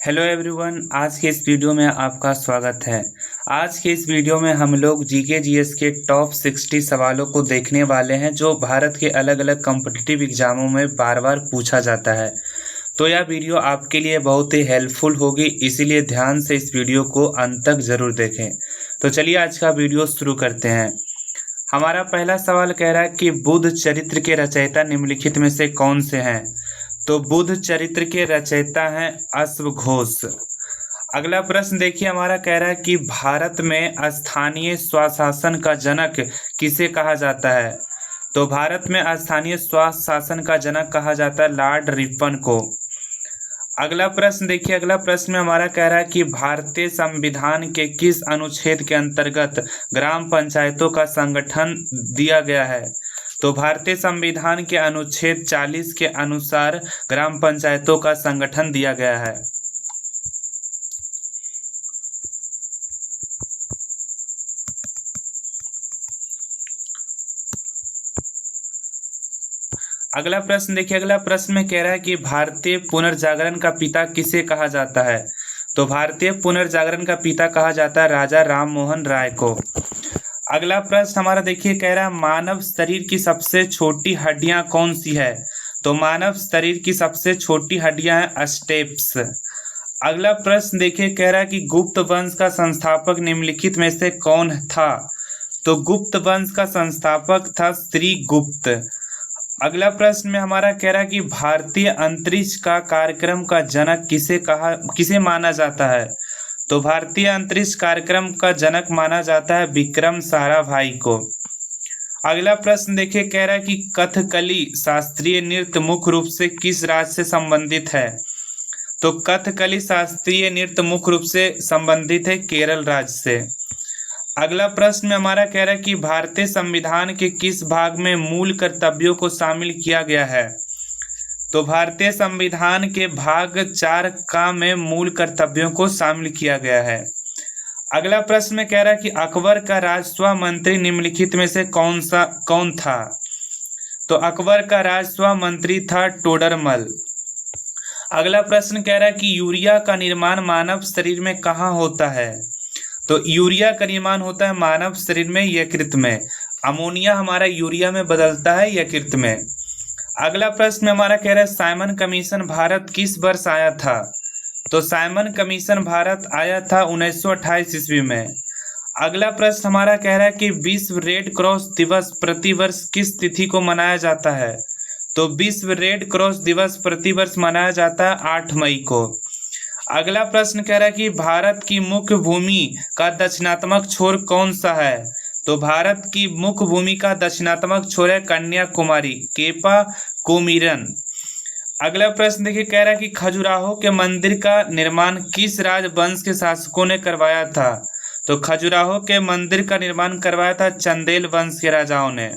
Hello everyone, आज के इस वीडियो में आपका स्वागत है। आज के इस वीडियो में हम लोग जीके जीएस के टॉप 60 सवालों को देखने वाले हैं जो भारत के अलग अलग कॉम्पिटिटिव एग्जामों में बार बार पूछा जाता है। तो यह वीडियो आपके लिए बहुत ही हेल्पफुल होगी, इसीलिए ध्यान से इस वीडियो को अंत तक जरूर देखें। तो चलिए आज का वीडियो शुरू करते हैं। हमारा पहला सवाल कह रहा है कि बुद्ध चरित्र के रचयिता निम्नलिखित में से कौन से हैं। तो बुद्ध चरित्र के रचयिता हैं अश्वघोष। अगला प्रश्न देखिए, हमारा कह रहा है कि भारत में स्थानीय स्वशासन का जनक किसे कहा जाता है। तो भारत में स्थानीय स्वशासन का जनक कहा जाता है लॉर्ड रिपन को। अगला प्रश्न देखिए, अगला प्रश्न में हमारा कह रहा है कि भारतीय संविधान के किस अनुच्छेद के अंतर्गत ग्राम पंचायतों का संगठन दिया गया है। तो भारतीय संविधान के अनुच्छेद 40 के अनुसार ग्राम पंचायतों का संगठन दिया गया है। अगला प्रश्न देखिए, अगला प्रश्न में कह रहा है कि भारतीय पुनर्जागरण का पिता किसे कहा जाता है। तो भारतीय पुनर्जागरण का पिता कहा जाता है राजा राम मोहन राय को। अगला प्रश्न हमारा देखिए, कह रहा है मानव शरीर की सबसे छोटी हड्डियां कौन सी है। तो मानव शरीर की सबसे छोटी हड्डियां हैं स्टेप्स। अगला प्रश्न देखिए, कह रहा है कि गुप्त वंश का संस्थापक निम्नलिखित में से कौन था। तो गुप्त वंश का संस्थापक था श्रीगुप्त। अगला प्रश्न में हमारा कह रहा है कि भारतीय अंतरिक्ष का कार्यक्रम का जनक किसे माना जाता है। तो भारतीय अंतरिक्ष कार्यक्रम का जनक माना जाता है विक्रम साराभाई को। अगला प्रश्न देखिए, कह रहा है कि कथकली शास्त्रीय नृत्य मुख्य रूप से किस राज्य से संबंधित है। तो कथकली शास्त्रीय नृत्य मुख्य रूप से संबंधित है केरल राज्य से। अगला प्रश्न में हमारा कह रहा है कि भारतीय संविधान के किस भाग में मूल कर्तव्यों को शामिल किया गया है। तो भारतीय संविधान के भाग 4 का में मूल कर्तव्यों को शामिल किया गया है। अगला प्रश्न में कह रहा है कि अकबर का राजस्व मंत्री निम्नलिखित में से कौन था। तो अकबर का राजस्व मंत्री था टोडरमल। अगला प्रश्न कह रहा है कि यूरिया का निर्माण मानव शरीर में कहाँ होता है। तो यूरिया का निर्माण होता है मानव शरीर में यकृत में। अमोनिया हमारा यूरिया में बदलता है यकृत में। अगला प्रश्न हमारा कह रहा है साइमन कमीशन भारत किस वर्ष आया था। तो साइमन कमीशन भारत आया था 1928 ईस्वी में। अगला प्रश्न हमारा कह रहा है कि विश्व रेड क्रॉस दिवस प्रतिवर्ष किस तिथि को मनाया जाता है। तो विश्व रेड क्रॉस दिवस प्रतिवर्ष मनाया जाता है 8 मई को। अगला प्रश्न कह रहा है कि भारत की मुख्य भूमि का दक्षिणात्मक छोर कौन सा है। तो भारत की मुख्य भूमि का दक्षिणात्मक छोर है कन्याकुमारी, केपा कोमीरन। अगला प्रश्न देखिए, कह रहा है कि खजुराहो के मंदिर का निर्माण किस राजवंश के शासकों ने करवाया था। तो खजुराहो के मंदिर का निर्माण करवाया था चंदेल वंश के राजाओं ने।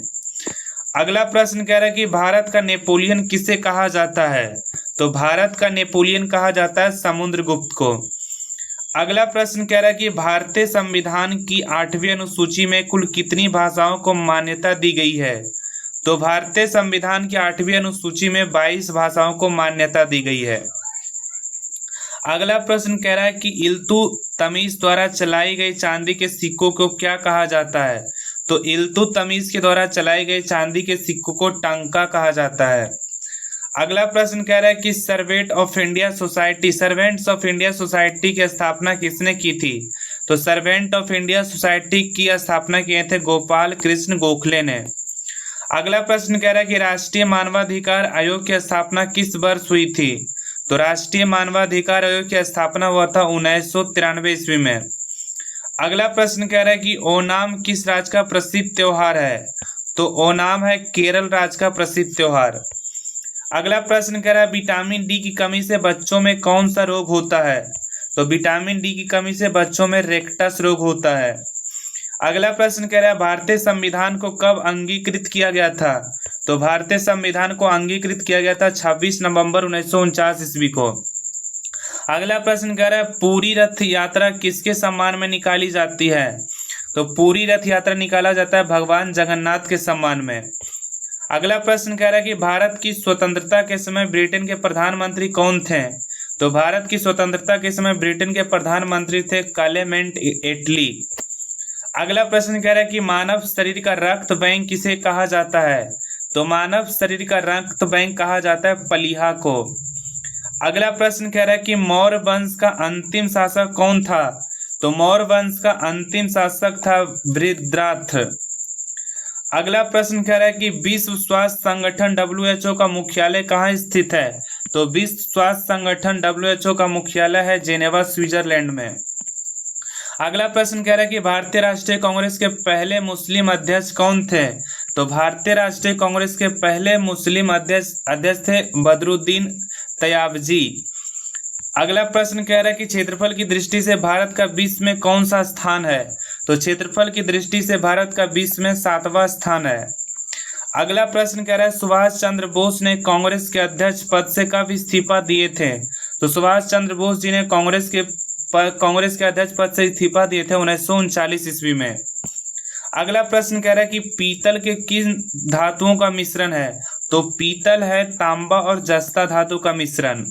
अगला प्रश्न कह रहा है कि भारत का नेपोलियन किसे कहा जाता है। तो भारत का नेपोलियन कहा जाता है समुद्रगुप्त को। अगला प्रश्न कह रहा है कि भारतीय संविधान की 8वीं अनुसूची में कुल कितनी भाषाओं को मान्यता दी गई है। तो भारतीय संविधान की 8वीं अनुसूची में 22 भाषाओं को मान्यता दी गई है। अगला प्रश्न कह रहा है कि इल्तुतमिश द्वारा चलाई गई चांदी के सिक्कों को क्या कहा जाता है। तो इल्तुतमिश के द्वारा चलाई गई चांदी के सिक्कों को टंका कहा जाता है। अगला प्रश्न कह रहा है कि सर्वेंट्स ऑफ इंडिया सोसाइटी की स्थापना किसने की थी। तो सर्वेंट ऑफ इंडिया सोसाइटी की स्थापना किए थे गोपाल कृष्ण गोखले ने। अगला प्रश्न कह रहा है कि राष्ट्रीय मानवाधिकार आयोग की स्थापना किस वर्ष हुई थी। तो राष्ट्रीय मानवाधिकार आयोग की स्थापना हुआ था 1993 ईस्वी में। अगला प्रश्न कह रहा है कि ओनाम किस राज्य का प्रसिद्ध त्योहार है। तो ओनाम है केरल राज्य का प्रसिद्ध त्योहार। अगला प्रश्न कह रहा है विटामिन डी की कमी से बच्चों में कौन सा रोग होता है। तो विटामिन डी की कमी से बच्चों में रेक्टस रोग होता है। अगला प्रश्न कह रहा है भारतीय संविधान को कब अंगीकृत किया गया था। तो भारतीय संविधान को अंगीकृत किया गया था 26 नवंबर 1949 ईस्वी को। अगला प्रश्न कह रहा है पूरी रथ यात्रा किसके सम्मान में निकाली जाती है। तो पूरी रथ यात्रा निकाला जाता है भगवान जगन्नाथ के सम्मान में। अगला प्रश्न कह रहा है कि भारत की स्वतंत्रता के समय ब्रिटेन के प्रधानमंत्री कौन थे। तो भारत की स्वतंत्रता के समय ब्रिटेन के प्रधानमंत्री थे क्लेमेंट एटली। अगला प्रश्न कह रहा है कि मानव शरीर का रक्त बैंक किसे कहा जाता है? तो मानव शरीर का रक्त बैंक कहा जाता है प्लीहा को। अगला प्रश्न कह रहा है कि मौर्य वंश का अंतिम शासक कौन था? तो मौर्य वंश का अंतिम शासक था वृत्रदाथ। अगला प्रश्न कह रहा है कि विश्व स्वास्थ्य संगठन WHO का मुख्यालय कहाँ स्थित है? तो विश्व स्वास्थ्य संगठन WHO का मुख्यालय है जेनेवा, स्विट्जरलैंड में। अगला प्रश्न कह रहा है कि भारतीय राष्ट्रीय कांग्रेस के पहले मुस्लिम अध्यक्ष कौन थे? तो भारतीय राष्ट्रीय कांग्रेस के पहले मुस्लिम अध्यक्ष थे बदरुद्दीन तयाबजी। अगला प्रश्न कह रहा है कि क्षेत्रफल की दृष्टि से भारत का विश्व में कौन सा स्थान है? तो क्षेत्रफल की दृष्टि से भारत का विश्व में 7वां स्थान है। अगला प्रश्न कह रहा है सुभाष चंद्र बोस ने कांग्रेस के अध्यक्ष पद से कब इस्तीफा दिए थे? तो सुभाष चंद्र बोस जी ने कांग्रेस के अध्यक्ष पद से इस्तीफा दिए थे 1939 ईस्वी में। अगला प्रश्न कह रहा है कि पीतल के किन धातुओं का मिश्रण है? तो पीतल है तांबा और जस्ता धातु का मिश्रण।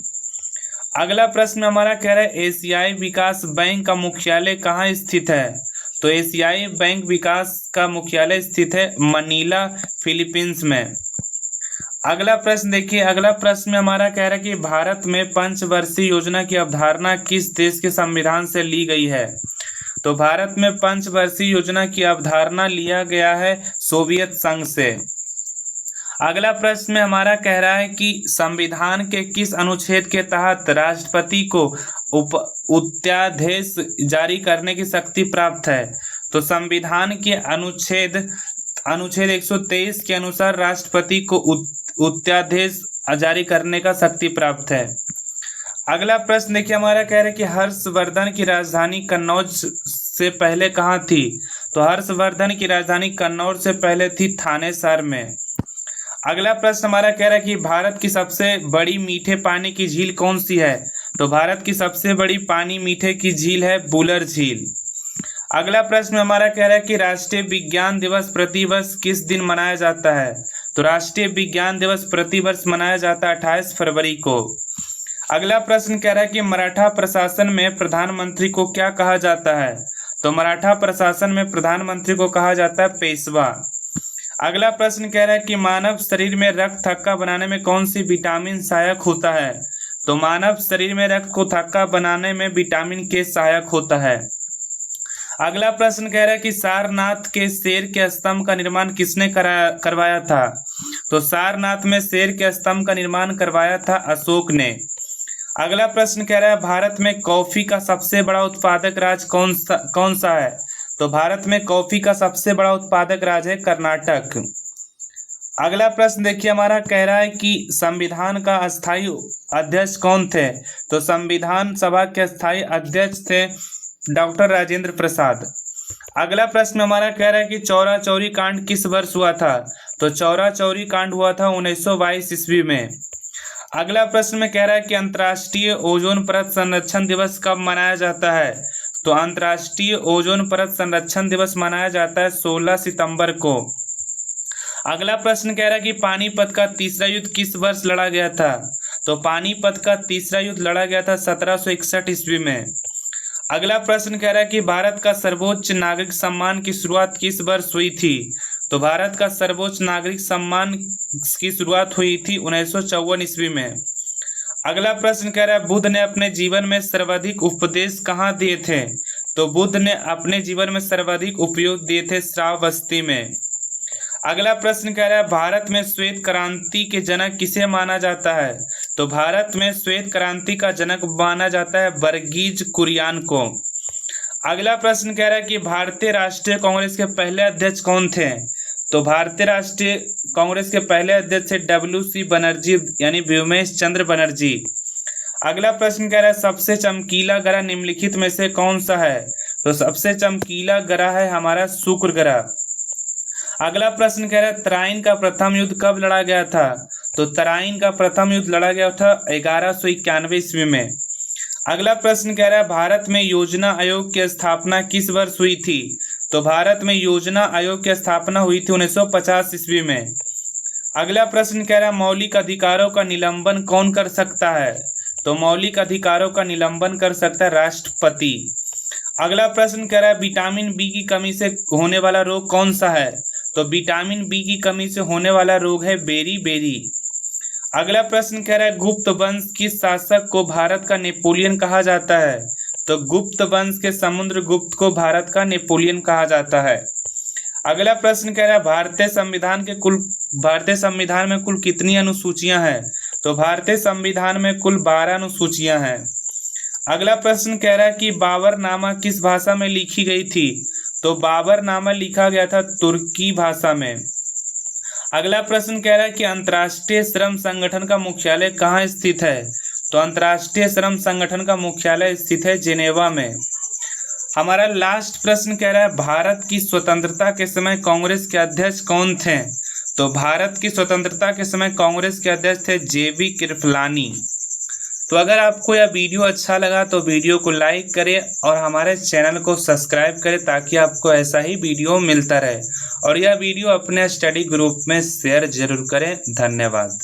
अगला प्रश्न हमारा कह रहा है एशियाई विकास बैंक का मुख्यालय कहाँ स्थित है? तो एशियाई बैंक विकास का मुख्यालय स्थित है मनीला, फिलीपींस में। अगला प्रश्न देखिए, अगला प्रश्न में हमारा कह रहा है कि भारत में पंचवर्षीय योजना की अवधारणा किस देश के संविधान से ली गई है? तो भारत में पंचवर्षीय योजना की अवधारणा लिया गया है सोवियत संघ से। अगला प्रश्न में हमारा कह रहा है कि संविधान के किस अनुच्छेद के तहत राष्ट्रपति को अध्यादेश जारी करने की शक्ति प्राप्त है? तो संविधान के अनुच्छेद 123 के अनुसार राष्ट्रपति को अध्यादेश जारी करने का शक्ति प्राप्त है। अगला प्रश्न देखिए, हमारा कह रहा है कि हर्षवर्धन की राजधानी कन्नौज से पहले कहाँ थी? तो हर्षवर्धन की राजधानी कन्नौज से पहले थी थानेसर में। अगला प्रश्न हमारा कह रहा है कि भारत की सबसे बड़ी मीठे पानी की झील कौन सी है? तो भारत की सबसे बड़ी पानी मीठे की झील है बुलर झील। अगला प्रश्न हमारा कह रहा है कि राष्ट्रीय विज्ञान दिवस प्रतिवर्ष किस दिन मनाया जाता है? तो राष्ट्रीय विज्ञान दिवस प्रतिवर्ष मनाया जाता है 28 फरवरी को। अगला प्रश्न कह रहा है कि मराठा प्रशासन में प्रधानमंत्री को क्या कहा जाता है? तो मराठा प्रशासन में प्रधानमंत्री को कहा जाता है पेशवा। अगला प्रश्न कह रहा है कि मानव शरीर में रक्त थक्का बनाने में कौन सी विटामिन सहायक होता है? तो मानव शरीर में रक्त को थक्का बनाने में विटामिन के सहायक होता है। अगला प्रश्न कह रहा है कि सारनाथ के शेर के स्तंभ का निर्माण किसने करवाया था? तो सारनाथ में शेर के स्तंभ का निर्माण करवाया था अशोक ने। अगला प्रश्न कह रहा है भारत में कॉफी का सबसे बड़ा उत्पादक राज्य कौन सा है? तो भारत में कॉफी का सबसे बड़ा उत्पादक राज्य है कर्नाटक। अगला प्रश्न देखिए, हमारा कह रहा है कि संविधान का अस्थायी अध्यक्ष कौन थे? तो संविधान सभा के अस्थायी अध्यक्ष थे डॉक्टर राजेंद्र प्रसाद। अगला प्रश्न हमारा कह रहा है कि चौरा चौरी कांड किस वर्ष हुआ था? तो चौरा चौरी कांड हुआ था 1922 ईस्वी में। अगला प्रश्न में कह रहा है कि अंतर्राष्ट्रीय ओजोन परत संरक्षण दिवस कब मनाया जाता है? तो अंतर्राष्ट्रीय ओजोन परत संरक्षण दिवस मनाया जाता है 16 सितंबर को। अगला प्रश्न कह रहा है कि पानीपत का तीसरा युद्ध किस वर्ष लड़ा गया था? तो पानीपत का तीसरा युद्ध लड़ा गया था 1761 ईस्वी में। अगला प्रश्न कह रहा है कि भारत का सर्वोच्च नागरिक सम्मान की शुरुआत किस वर्ष हुई थी? तो भारत का सर्वोच्च नागरिक सम्मान की शुरुआत हुई थी 1954 ईस्वी में। अगला प्रश्न कह रहा है बुद्ध ने अपने जीवन में सर्वाधिक उपदेश कहाँ दिए थे? तो बुद्ध ने अपने जीवन में सर्वाधिक उपयोग दिए थे श्रावस्ती में। अगला प्रश्न कह रहा है भारत में श्वेत क्रांति के जनक किसे माना जाता है? तो भारत में श्वेत क्रांति का जनक माना जाता है वर्गीज कुरियन को। अगला प्रश्न कह रहा है कि भारतीय राष्ट्रीय कांग्रेस के पहले अध्यक्ष कौन थे? तो भारतीय राष्ट्रीय कांग्रेस के पहले अध्यक्ष WC बनर्जी यानी व्योमेश चंद्र बनर्जी। अगला प्रश्न कह रहा है सबसे चमकीला ग्रह निम्नलिखित में से कौन सा है? तो सबसे चमकीला ग्रह है हमारा शुक्र ग्रह। अगला प्रश्न कह रहा है तराइन का प्रथम युद्ध कब लड़ा गया था? तो तराइन का प्रथम युद्ध लड़ा गया था 1191 ईस्वी में। अगला प्रश्न कह रहा है भारत में योजना आयोग की स्थापना किस वर्ष हुई थी? तो भारत में योजना आयोग की स्थापना हुई थी 1950 ईस्वी में। अगला प्रश्न कह रहा है मौलिक अधिकारों का निलंबन कौन कर सकता है? तो मौलिक अधिकारों का निलंबन कर सकता है राष्ट्रपति। अगला प्रश्न कह रहा है विटामिन बी की कमी से होने वाला रोग कौन सा है? तो विटामिन बी की कमी से होने वाला रोग है बेरी। अगला प्रश्न कह रहा है गुप्त वंश किस शासक को भारत का नेपोलियन कहा जाता है? तो गुप्त वंश के समुद्रगुप्त को भारत का नेपोलियन कहा जाता है। अगला प्रश्न कह रहा है भारतीय संविधान में कुल कितनी अनुसूचियां हैं? तो भारतीय संविधान में कुल 12 अनुसूचियां हैं। अगला प्रश्न कह रहा है कि बाबरनामा किस भाषा में लिखी गई थी? तो बाबरनामा लिखा गया था तुर्की भाषा में। अगला प्रश्न कह रहा है कि अंतर्राष्ट्रीय श्रम संगठन का मुख्यालय कहाँ स्थित है? तो अंतर्राष्ट्रीय श्रम संगठन का मुख्यालय स्थित है जेनेवा में। हमारा लास्ट प्रश्न कह रहा है भारत की स्वतंत्रता के समय कांग्रेस के अध्यक्ष कौन थे? तो भारत की स्वतंत्रता के समय कांग्रेस के अध्यक्ष थे जेबी कृपलानी। तो अगर आपको यह वीडियो अच्छा लगा तो वीडियो को लाइक करें और हमारे चैनल को सब्सक्राइब करें ताकि आपको ऐसा ही वीडियो मिलता रहे, और यह वीडियो अपने स्टडी ग्रुप में शेयर जरूर करें। धन्यवाद।